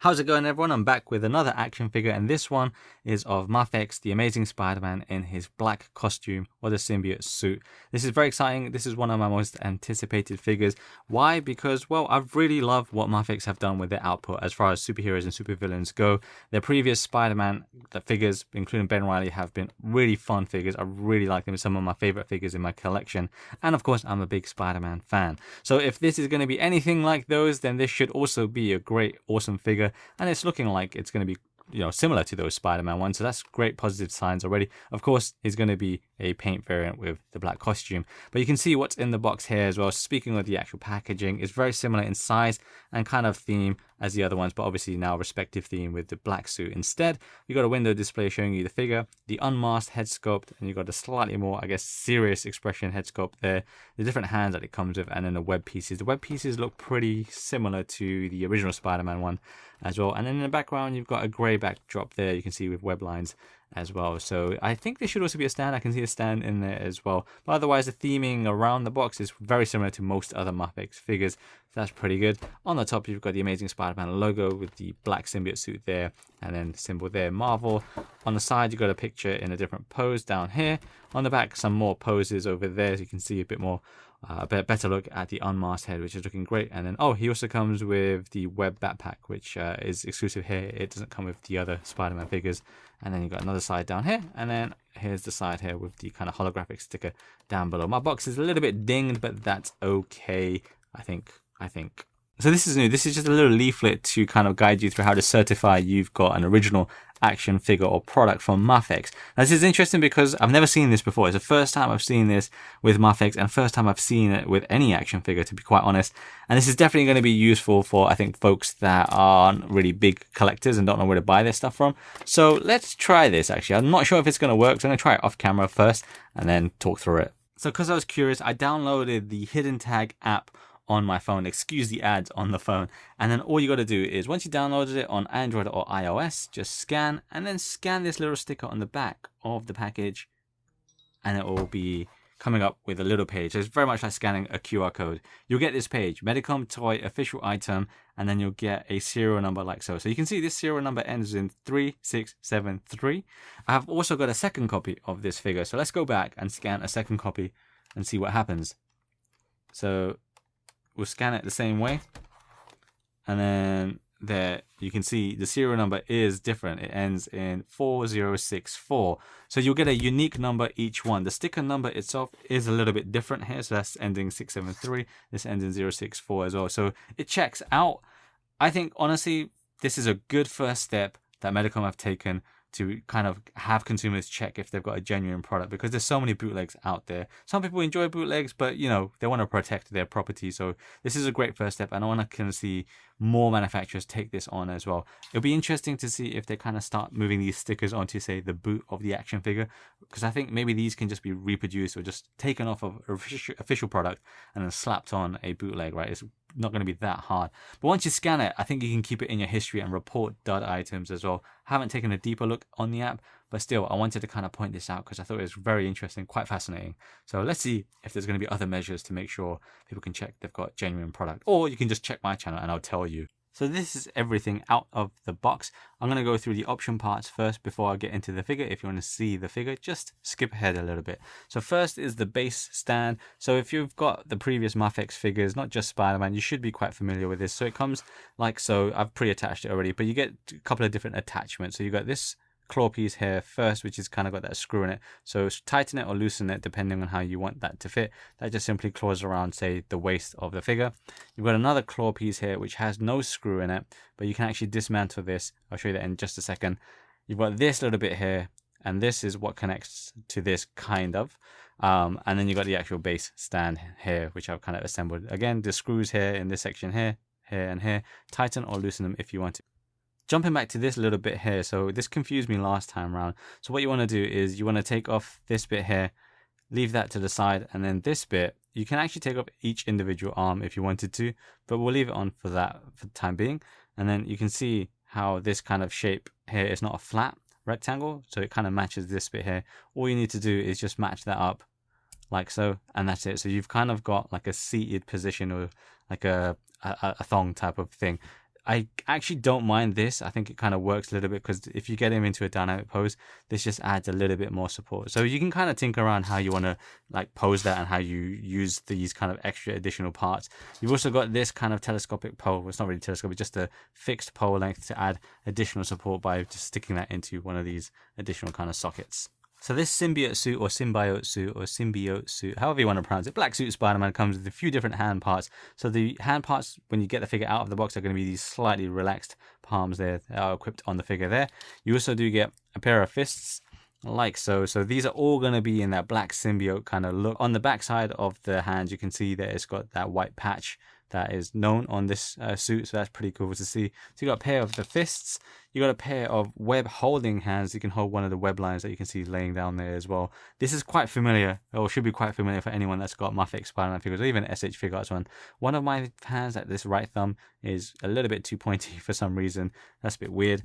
How's it going, everyone? I'm back with another action figure, and this one is of MAFEX, the Amazing Spider-Man in his black costume or the Symbiote Suit. This is very exciting. This is one of my most anticipated figures. Why? Because, well, I've really loved what MAFEX have done with their output as far as superheroes and supervillains go. Their previous Spider-Man figures, including Ben Reilly, have been really fun figures. I really like them. It's some of my favorite figures in my collection. And of course, I'm a big Spider-Man fan. So if this is going to be anything like those, then this should also be a great, awesome figure. And it's looking like it's going to be, similar to those Spider-Man ones. So that's great positive signs already. Of course, it's going to be a paint variant with the black costume. But you can see what's in the box here as well. Speaking of the actual packaging, it's very similar in size and kind of theme as the other ones, but obviously now respective theme with the black suit instead. You got a window display showing you the figure, the unmasked head sculpt, and you got a slightly more, I guess, serious expression head sculpt there, the different hands that it comes with, and then the web pieces. The web pieces look pretty similar to the original Spider-Man one as well. And then in the background, you've got a grey backdrop there, you can see with web lines as well. So I think there should also be a stand. I can see a stand in there as well. But otherwise, the theming around the box is very similar to most other MAFEX figures. So that's pretty good. On the top, you've got the Amazing Spider-Man logo with the black symbiote suit there, and then the symbol there, Marvel. On the side, you've got a picture in a different pose down here. On the back, some more poses over there, so you can see a bit more better look at the unmasked head, which is looking great. And then, he also comes with the web backpack, which is exclusive here. It doesn't come with the other Spider-Man figures. And then you've got another side down here, and then here's the side here with the kind of holographic sticker down below. My box is a little bit dinged, but that's okay, I think. So this is new. This is just a little leaflet to kind of guide you through how to certify you've got an original action figure or product from MAFEX. Now, this is interesting because I've never seen this before. It's the first time I've seen this with MAFEX, and first time I've seen it with any action figure, to be quite honest. And this is definitely going to be useful for, I think, folks that aren't really big collectors and don't know where to buy their stuff from. So let's try this, actually. I'm not sure if it's going to work, so I'm going to try it off camera first and then talk through it. So because I was curious, I downloaded the Hidden Tag app on my phone. Excuse the ads on the phone. And then all you got to do is, once you downloaded it on Android or iOS, just scan, and then scan this little sticker on the back of the package, and it will be coming up with a little page. So it's very much like scanning a QR code. You'll get this page, Medicom Toy Official Item, and then you'll get a serial number like so. So you can see this serial number ends in 3673. I have also got a second copy of this figure. So let's go back and scan a second copy and see what happens. So we'll scan it the same way, and then there you can see the serial number is different. It ends in 4064. So you'll get a unique number each one. The sticker number itself is a little bit different here. So that's ending 673. This ends in 064 as well. So it checks out. I think, honestly, this is a good first step that Medicom have taken to kind of have consumers check if they've got a genuine product, because there's so many bootlegs out there. Some people enjoy bootlegs, but they want to protect their property. So this is a great first step, and I want to kind of see more manufacturers take this on as well. It'll be interesting to see if they kind of start moving these stickers onto, say, the boot of the action figure, because I think maybe these can just be reproduced or just taken off of an official product and then slapped on a bootleg, right? It's not going to be that hard. But once you scan it, I think you can keep it in your history and report dud items as well. I haven't taken a deeper look on the app, but still, I wanted to kind of point this out because I thought it was very interesting, quite fascinating. So let's see if there's going to be other measures to make sure people can check they've got genuine product, or you can just check my channel and I'll tell you. So this is everything out of the box. I'm going to go through the option parts first before I get into the figure. If you want to see the figure, just skip ahead a little bit. So first is the base stand. So if you've got the previous MAFEX figures, not just Spider-Man, you should be quite familiar with this. So it comes like so. I've pre-attached it already, but you get a couple of different attachments. So you got this claw piece here first, which is kind of got that screw in it. So tighten it or loosen it depending on how you want that to fit. That just simply claws around, say, the waist of the figure. You've got another claw piece here which has no screw in it, but you can actually dismantle this. I'll show you that in just a second. You've got this little bit here, and this is what connects to this, kind of. And then you've got the actual base stand here, which I've kind of assembled. Again, the screws here in this section here, and here. Tighten or loosen them if you want to. Jumping back to this little bit here, so this confused me last time around. So what you want to do is you want to take off this bit here, leave that to the side, and then this bit, you can actually take off each individual arm if you wanted to, but we'll leave it on for that for the time being. And then you can see how this kind of shape here is not a flat rectangle, so it kind of matches this bit here. All you need to do is just match that up like so, and that's it. So you've kind of got like a seated position, or like a thong type of thing. I actually don't mind this. I think it kind of works a little bit because if you get him into a dynamic pose, this just adds a little bit more support. So you can kind of tinker around how you want to like pose that and how you use these kind of extra additional parts. You've also got this kind of telescopic pole. It's not really telescopic, just a fixed pole length to add additional support by just sticking that into one of these additional kind of sockets. So this Symbiote Suit or Symbiote Suit, however you want to pronounce it, Black Suit Spider-Man comes with a few different hand parts. So the hand parts, when you get the figure out of the box, are going to be these slightly relaxed palms there that are equipped on the figure there. You also do get a pair of fists like so. So these are all going to be in that black symbiote kind of look. On the back side of the hands, you can see that it's got that white patch that is known on this suit, so that's pretty cool to see. So you got a pair of the fists, you got a pair of web holding hands. You can hold one of the web lines that you can see laying down there as well. This is quite familiar, or should be quite familiar for anyone that's got MAFEX Spider-Man figures, or even SH Figuarts one. One of my hands at this right thumb is a little bit too pointy for some reason. That's a bit weird.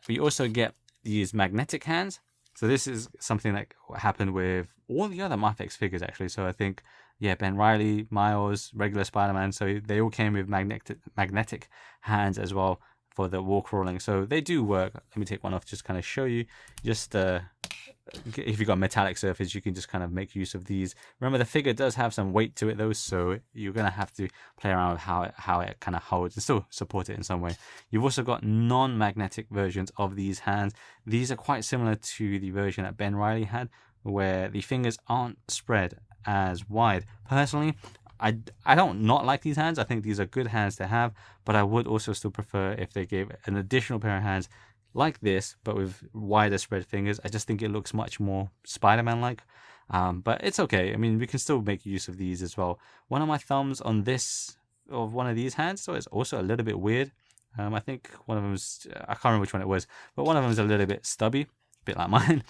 We also get these magnetic hands. So this is something that happened with all the other MAFEX figures actually. So I think, yeah, Ben Reilly, Miles, regular Spider-Man. So they all came with magnetic hands as well for the wall crawling. So they do work. Let me take one off, just kind of show you. Just if you've got a metallic surface, you can just kind of make use of these. Remember, the figure does have some weight to it though, so you're going to have to play around with how it kind of holds and still support it in some way. You've also got non-magnetic versions of these hands. These are quite similar to the version that Ben Reilly had, where the fingers aren't spread as wide. Personally, I don't not like these hands. I think these are good hands to have, but I would also still prefer if they gave an additional pair of hands like this, but with wider spread fingers. I just think it looks much more Spider-Man-like. But it's okay. I mean, we can still make use of these as well. One of my thumbs on this, of one of these hands, so it's also a little bit weird. I think one of them was, I can't remember which one it was, but one of them is a little bit stubby, a bit like mine.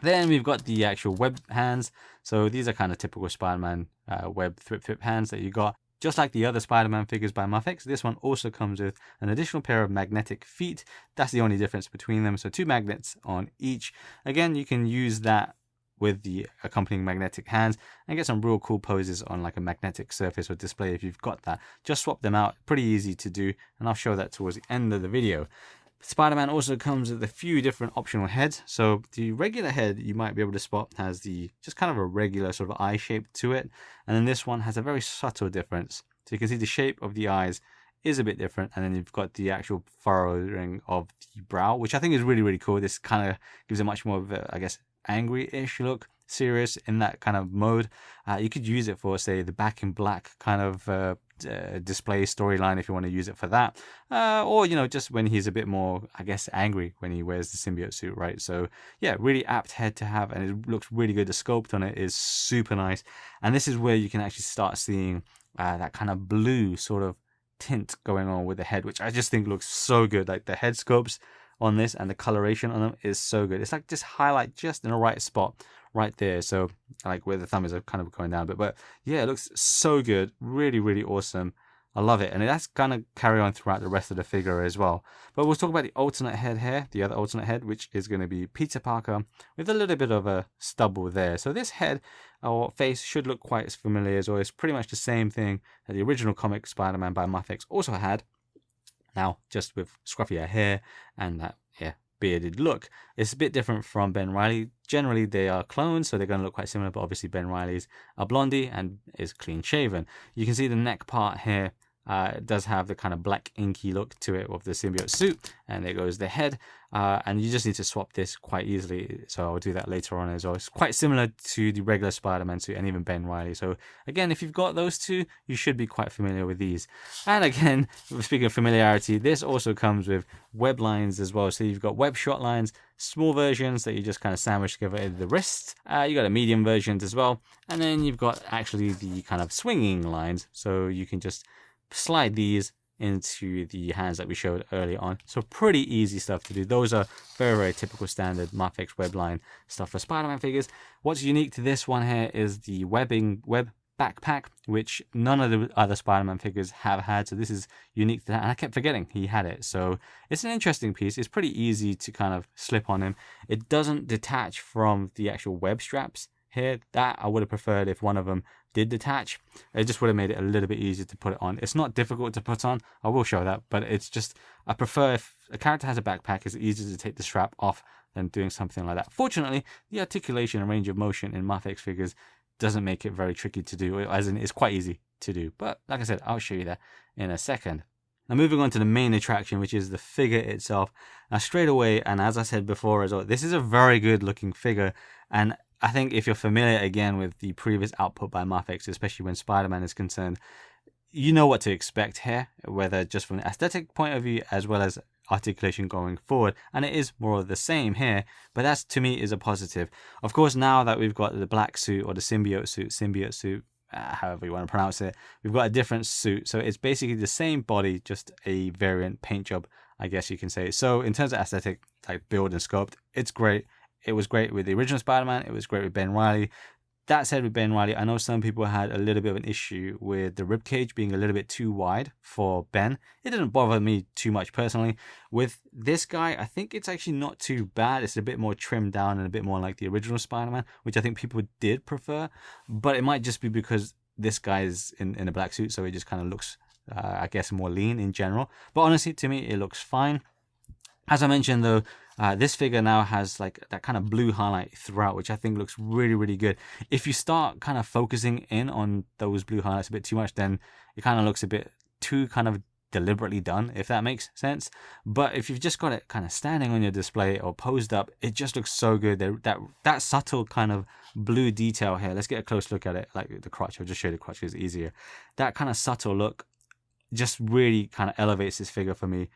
Then we've got the actual web hands. So these are kind of typical Spider-Man web thrip hands that you got. Just like the other Spider-Man figures by MAFEX, this one also comes with an additional pair of magnetic feet. That's the only difference between them. So 2 magnets on each. Again, you can use that with the accompanying magnetic hands and get some real cool poses on like a magnetic surface or display if you've got that. Just swap them out. Pretty easy to do, and I'll show that towards the end of the video. Spider-Man also comes with a few different optional heads. So the regular head you might be able to spot has the just kind of a regular sort of eye shape to it, and then this one has a very subtle difference. So you can see the shape of the eyes is a bit different, and then you've got the actual furrowing of the brow, which I think is really, really cool. This kind of gives it much more of a, I guess, angry-ish look, serious in that kind of mode. You could use it for, say, the Back in Black kind of display storyline if you want to use it for that, or you know, just when he's a bit more, I guess, angry when he wears the symbiote suit, right? So yeah, really apt head to have, and it looks really good. The sculpt on it is super nice, and this is where you can actually start seeing that kind of blue sort of tint going on with the head, which I just think looks so good. Like the head sculpts on this and the coloration on them is so good. It's like just highlight just in the right spot right there. So like where the thumb is kind of going down a bit, but yeah, it looks so good. Really, really awesome. I love it. And that's going to carry on throughout the rest of the figure as well. But we'll talk about the alternate head here, the other alternate head, which is going to be Peter Parker with a little bit of a stubble there. So this head or face should look quite as familiar as well. It's pretty much the same thing that the original comic Spider-Man by MAFEX also had. Now, just with scruffier hair and that, yeah, bearded look. It's a bit different from Ben Reilly. Generally, they are clones, so they're going to look quite similar, but obviously Ben Reilly's a blondie and is clean shaven. You can see the neck part here does have the kind of black inky look to it of the symbiote suit, and there goes the head, and you just need to swap this quite easily, so I'll do that later on as well. It's quite similar to the regular Spider-Man suit and even Ben Reilly, so again, if you've got those two, you should be quite familiar with these. And again, speaking of familiarity, this also comes with web lines as well. So you've got web shot lines, small versions that you just kind of sandwich together at the wrist. You got a medium versions as well, and then you've got actually the kind of swinging lines, so you can just slide these into the hands that we showed earlier on. So pretty easy stuff to do. Those are very, very typical standard MAFEX webline stuff for Spider-Man figures. What's unique to this one here is the web backpack, which none of the other Spider-Man figures have had. So this is unique to that, and I kept forgetting he had it. So it's an interesting piece. It's pretty easy to kind of slip on him. It doesn't detach from the actual web straps here, that I would have preferred if one of them did detach. It just would have made it a little bit easier to put it on. It's not difficult to put on, I will show that, but it's just, I prefer if a character has a backpack, it's easier to take the strap off than doing something like that. Fortunately, the articulation and range of motion in MAFEX figures doesn't make it very tricky to do, as in it's quite easy to do. But like I said, I'll show you that in a second. Now moving on to the main attraction, which is the figure itself. Now straight away, and as I said before as well, this is a very good looking figure, and I think if you're familiar again with the previous output by MAFEX, especially when Spider-Man is concerned, you know what to expect here, whether just from the aesthetic point of view as well as articulation going forward, and it is more of the same here, but that's to me is a positive. Of course, now that we've got the black suit or the symbiote suit, however you want to pronounce it, we've got a different suit, so it's basically the same body, just a variant paint job, I guess you can say. So in terms of aesthetic, like build and sculpt, it's great. It was great with the original Spider-Man, it was great with Ben Reilly. That said, with Ben Reilly, I know some people had a little bit of an issue with the ribcage being a little bit too wide for Ben. It didn't bother me too much personally. With this guy, I think it's actually not too bad. It's a bit more trimmed down and a bit more like the original Spider-Man, which I think people did prefer. But it might just be because this guy is in a black suit, so it just kind of looks, I guess, more lean in general. But honestly, to me, it looks fine. As I mentioned though, this figure now has like that kind of blue highlight throughout, which I think looks really, really good. If you start kind of focusing in on those blue highlights a bit too much, then it kind of looks a bit too kind of deliberately done, if that makes sense. But if you've just got it kind of standing on your display or posed up, it just looks so good. That subtle kind of blue detail here, let's get a close look at it, like the crotch. I'll just show you the crotch, it's easier. That kind of subtle look just really kind of elevates this figure for me.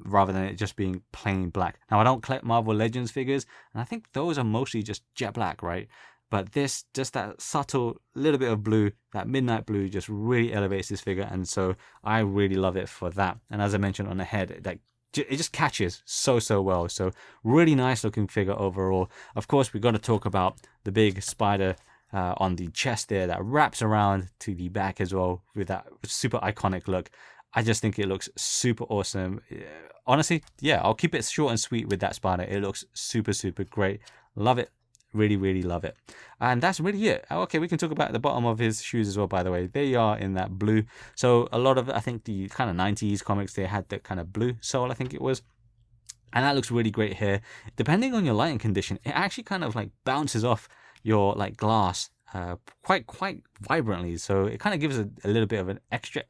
Rather than it just being plain black. Now, I don't collect Marvel Legends figures, and I think those are mostly just jet black, right? But this, just that subtle little bit of blue, that midnight blue, just really elevates this figure, and so I really love it for that. And as I mentioned on the head, like it just catches so well. So really nice looking figure overall. Of course, we've got to talk about the big spider on the chest there that wraps around to the back as well with that super iconic look. I just think it looks super awesome. Honestly, yeah, I'll keep it short and sweet with that spider. It looks super great. Love it. Really love it. And that's really it. Okay, we can talk about the bottom of his shoes as well, by the way. They are in that blue. So a lot of, I think the kind of 90s comics, they had that kind of blue sole, I think it was. And that looks really great here. Depending on your lighting condition, it actually kind of like bounces off your like glass quite vibrantly, so it kind of gives a little bit of an extra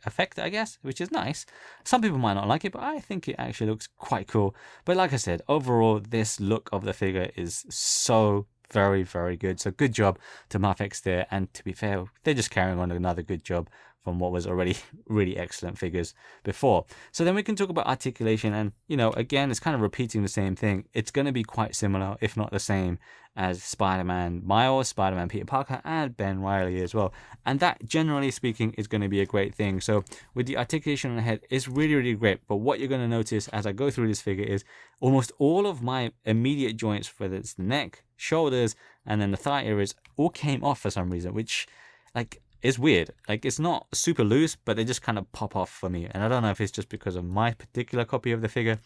effect, I guess, which is nice. Some people might not like it, but I think it actually looks quite cool. But like I said, overall, this look of the figure is so very good. So good job to MAFEX there, and to be fair, they're just carrying on another good job from what was already really excellent figures before. So then we can talk about articulation, and you know, again, it's kind of repeating the same thing. It's going to be quite similar, if not the same, as Spider-Man Miles, Spider-Man Peter Parker, and Ben Reilly as well. And that, generally speaking, is going to be a great thing. So with the articulation on the head, it's really great. But what you're going to notice as I go through this figure is almost all of my immediate joints, whether it's the neck, shoulders, and then the thigh areas, all came off for some reason, which like is weird. Like, it's not super loose, but they just kind of pop off for me. And I don't know if it's just because of my particular copy of the figure,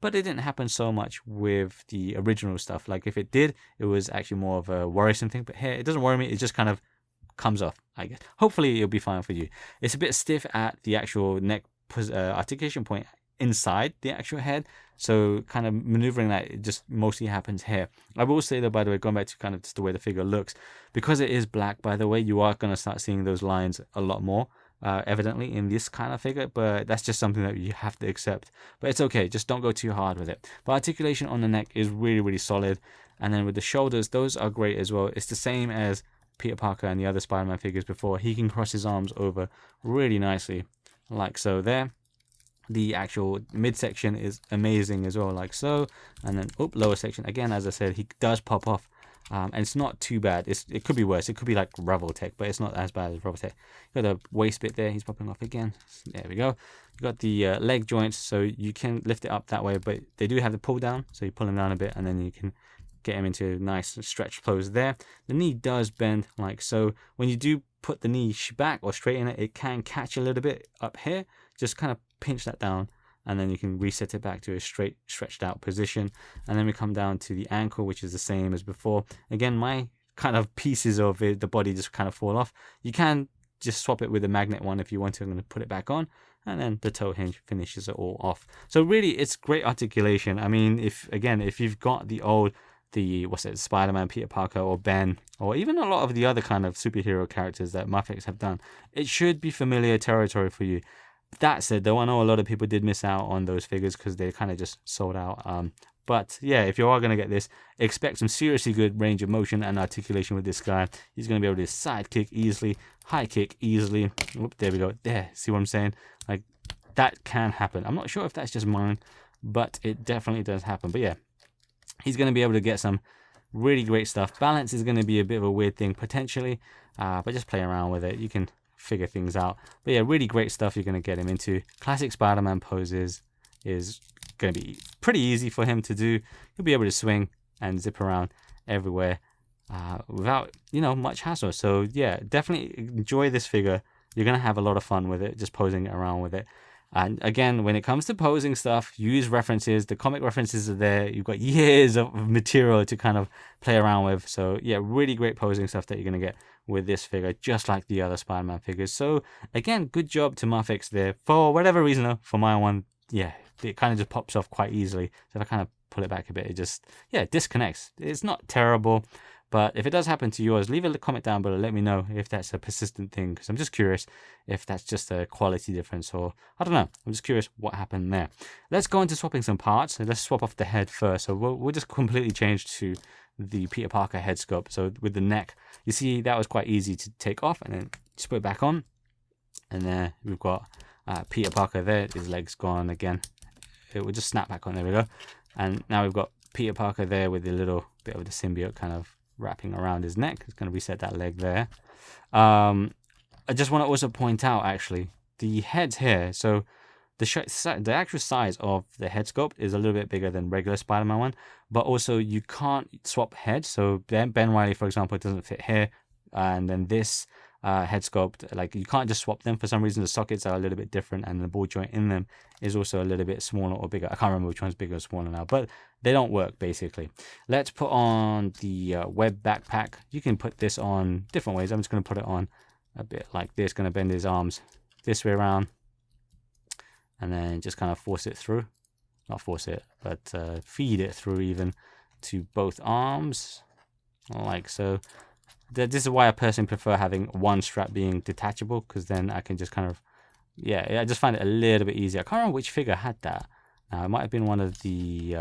but it didn't happen so much with the original stuff. Like, if it did, it was actually more of a worrisome thing. But here, it doesn't worry me. It just kind of comes off, I guess. Hopefully, it'll be fine for you. It's a bit stiff at the actual neck articulation point inside the actual head. So kind of maneuvering that, it just mostly happens here. I will say though, by the way, going back to kind of just the way the figure looks, because it is black, by the way, you are going to start seeing those lines a lot more evidently in this kind of figure, but that's just something that you have to accept. But it's okay, just don't go too hard with it. But articulation on the neck is really solid. And then with the shoulders, those are great as well. It's the same as Peter Parker and the other Spider-Man figures before. He can cross his arms over really nicely, like so there. The actual midsection is amazing as well, like so. And then lower section, again, as I said, he does pop off, and it's not too bad. It could be worse. It could be like Revoltech, but it's not as bad as Revoltech. You got the waist bit there, he's popping off again. There we go. You got the leg joints, so you can lift it up that way, but they do have the pull down, so you pull them down a bit and then you can get him into a nice stretched pose there. The knee does bend like so. When you do put the knee back or straighten it, it can catch a little bit up here. Just kind of pinch that down, and then you can reset it back to a straight stretched out position. And then we come down to the ankle, which is the same as before. Again, my kind of pieces of it, the body just kind of fall off. You can just swap it with a magnet one if you want to. I'm going to put it back on, and then the toe hinge finishes it all off. So really, it's great articulation. I mean, if you've got the Spider-Man, Peter Parker, or Ben, or even a lot of the other kind of superhero characters that MAFEX have done, it should be familiar territory for you. That said, though, I know a lot of people did miss out on those figures because they kind of just sold out. But yeah, if you are going to get this, expect some seriously good range of motion and articulation with this guy. He's going to be able to side kick easily, high kick easily. Oop, there we go. There, see what I'm saying? Like, that can happen. I'm not sure if that's just mine, but it definitely does happen. But yeah, he's going to be able to get some really great stuff. Balance is going to be a bit of a weird thing potentially, but just play around with it. You can figure things out. But yeah, really great stuff you're going to get him into. Classic Spider-Man poses is going to be pretty easy for him to do. He'll be able to swing and zip around everywhere without, much hassle. So yeah, definitely enjoy this figure. You're going to have a lot of fun with it, just posing around with it. And again, when it comes to posing stuff, use references. The comic references are there. You've got years of material to kind of play around with. So yeah, really great posing stuff that you're going to get with this figure, just like the other Spider-Man figures. So again, good job to MAFEX there. For whatever reason, though, for my one, yeah, it kind of just pops off quite easily. So if I kind of pull it back a bit, it just, disconnects. It's not terrible. But if it does happen to yours, leave a comment down below. Let me know if that's a persistent thing, because I'm just curious if that's just a quality difference, or I don't know. I'm just curious what happened there. Let's go into swapping some parts. So let's swap off the head first. So we'll just completely change to the Peter Parker head sculpt. So with the neck, you see that was quite easy to take off, and then just put it back on. And there we've got Peter Parker there. His leg's gone again. It will just snap back on. There we go. And now we've got Peter Parker there with a little bit of the symbiote kind of wrapping around his neck. It's going to reset that leg there. I just want to also point out, actually, the heads here. So the actual size of the head sculpt is a little bit bigger than regular Spider-Man one, but also you can't swap heads. So Ben Reilly, for example, it doesn't fit here, and then this head sculpt, like, you can't just swap them. For some reason, the sockets are a little bit different, and the ball joint in them is also a little bit smaller or bigger. I can't remember which one's bigger or smaller now, but they don't work, basically. Let's put on the web backpack. You can put this on different ways. I'm just going to put it on a bit like this. Going to bend his arms this way around, and then just kind of force it through. Not force it, but feed it through even to both arms, like so. This is why I personally prefer having one strap being detachable, because then I can just kind of, I just find it a little bit easier. I can't remember which figure had that. It might have been one of the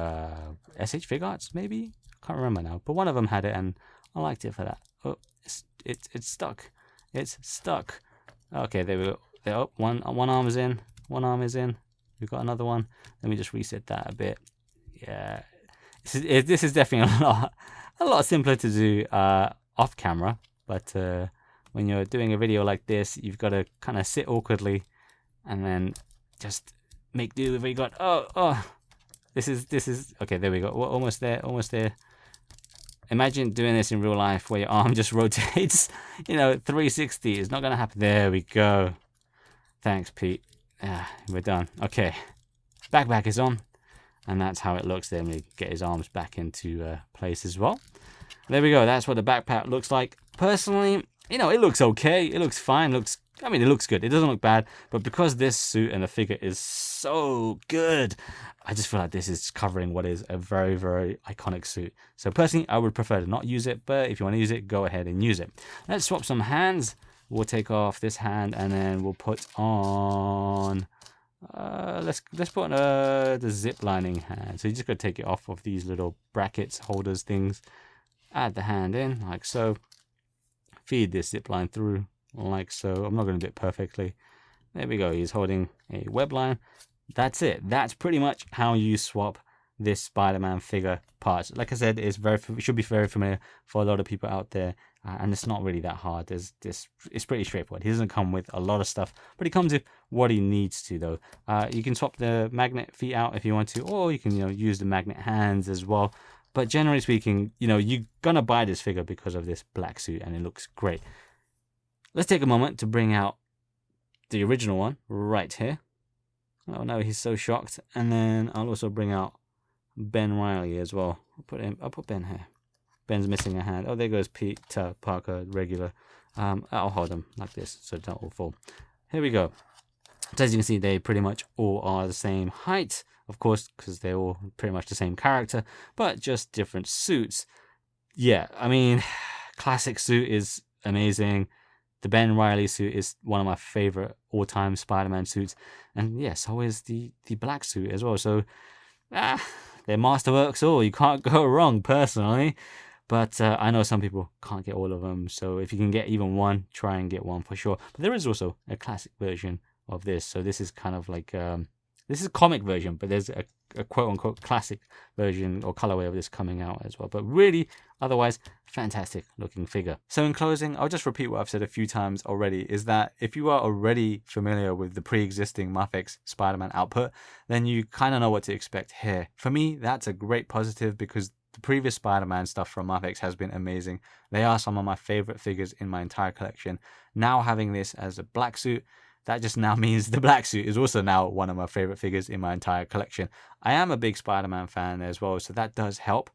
SH Figure Arts, maybe? I can't remember now. But one of them had it, and I liked it for that. Oh, it's stuck. It's stuck. Okay, there we go. Oh, one arm is in. One arm is in. We've got another one. Let me just reset that a bit. Yeah. This is definitely a lot simpler to do off camera, but when you're doing a video like this, you've got to kind of sit awkwardly and then just make do with what you got. Oh, this is okay. There we go. We're almost there. Imagine doing this in real life where your arm just rotates, 360. It's not gonna happen. There we go. Thanks, Pete. We're done. Okay, backpack is on, and that's how it looks. Then we get his arms back into place as well. There we go. That's what the backpack looks like. Personally, it looks okay. It looks fine. It looks good. It doesn't look bad. But because this suit and the figure is so good, I just feel like this is covering what is a very, very iconic suit. So personally, I would prefer to not use it. But if you want to use it, go ahead and use it. Let's swap some hands. We'll take off this hand, and then we'll put on... let's put on the zip lining hand. So you just got to take it off of these little brackets, holders, things. Add the hand in, like so. Feed this zip line through, like so. I'm not going to do it perfectly. There we go. He's holding a web line. That's it. That's pretty much how you swap this Spider-Man figure parts. Like I said, it should be very familiar for a lot of people out there, and it's not really that hard. It's pretty straightforward. He doesn't come with a lot of stuff, but he comes with what he needs to, though. You can swap the magnet feet out if you want to, or you can use the magnet hands as well. But generally speaking, you're gonna buy this figure because of this black suit, and it looks great. Let's take a moment to bring out the original one right here. Oh no, he's so shocked. And then I'll also bring out Ben Reilly as well. I'll put Ben here. Ben's missing a hand. Oh, there goes Peter Parker, regular. I'll hold them like this so they don't all fall. Here we go. So as you can see, they pretty much all are the same height, of course, because they're all pretty much the same character, but just different suits. Yeah, I mean, classic suit is amazing. The Ben Reilly suit is one of my favorite all-time Spider-Man suits. And yeah, so is the black suit as well. So, they're masterworks all. You can't go wrong, personally. But I know some people can't get all of them. So if you can get even one, try and get one for sure. But there is also a classic version of this. So this is kind of like... this is a comic version, but there's a quote-unquote classic version or colorway of this coming out as well. But really, otherwise, fantastic looking figure. So in closing, I'll just repeat what I've said a few times already, is that if you are already familiar with the pre-existing MAFEX Spider-Man output, then you kind of know what to expect here. For me, that's a great positive because the previous Spider-Man stuff from MAFEX has been amazing. They are some of my favorite figures in my entire collection. Now having this as a black suit, that just now means the black suit is also now one of my favorite figures in my entire collection. I am a big Spider-Man fan as well, so that does help.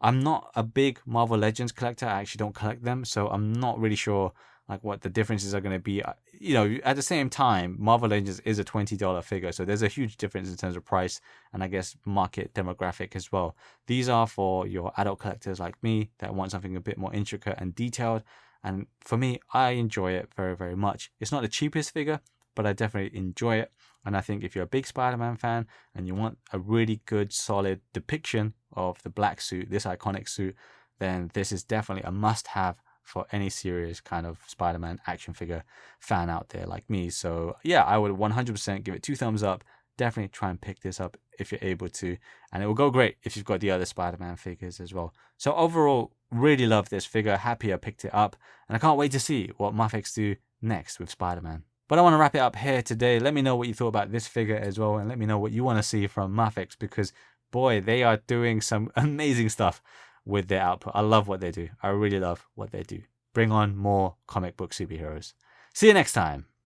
I'm not a big Marvel Legends collector. I actually don't collect them, so I'm not really sure like what the differences are going to be. You know, at the same time, Marvel Legends is a $20 figure, so there's a huge difference in terms of price and I guess market demographic as well. These are for your adult collectors like me that want something a bit more intricate and detailed. And for me, I enjoy it very, very much. It's not the cheapest figure, but I definitely enjoy it. And I think if you're a big Spider-Man fan and you want a really good, solid depiction of the black suit, this iconic suit, then this is definitely a must-have for any serious kind of Spider-Man action figure fan out there like me. So yeah, I would 100% give it 2 thumbs up. Definitely try and pick this up if you're able to. And it will go great if you've got the other Spider-Man figures as well. So overall, really love this figure. Happy I picked it up. And I can't wait to see what MAFEX do next with Spider-Man. But I want to wrap it up here today. Let me know what you thought about this figure as well. And let me know what you want to see from MAFEX because, boy, they are doing some amazing stuff with their output. I love what they do. I really love what they do. Bring on more comic book superheroes. See you next time.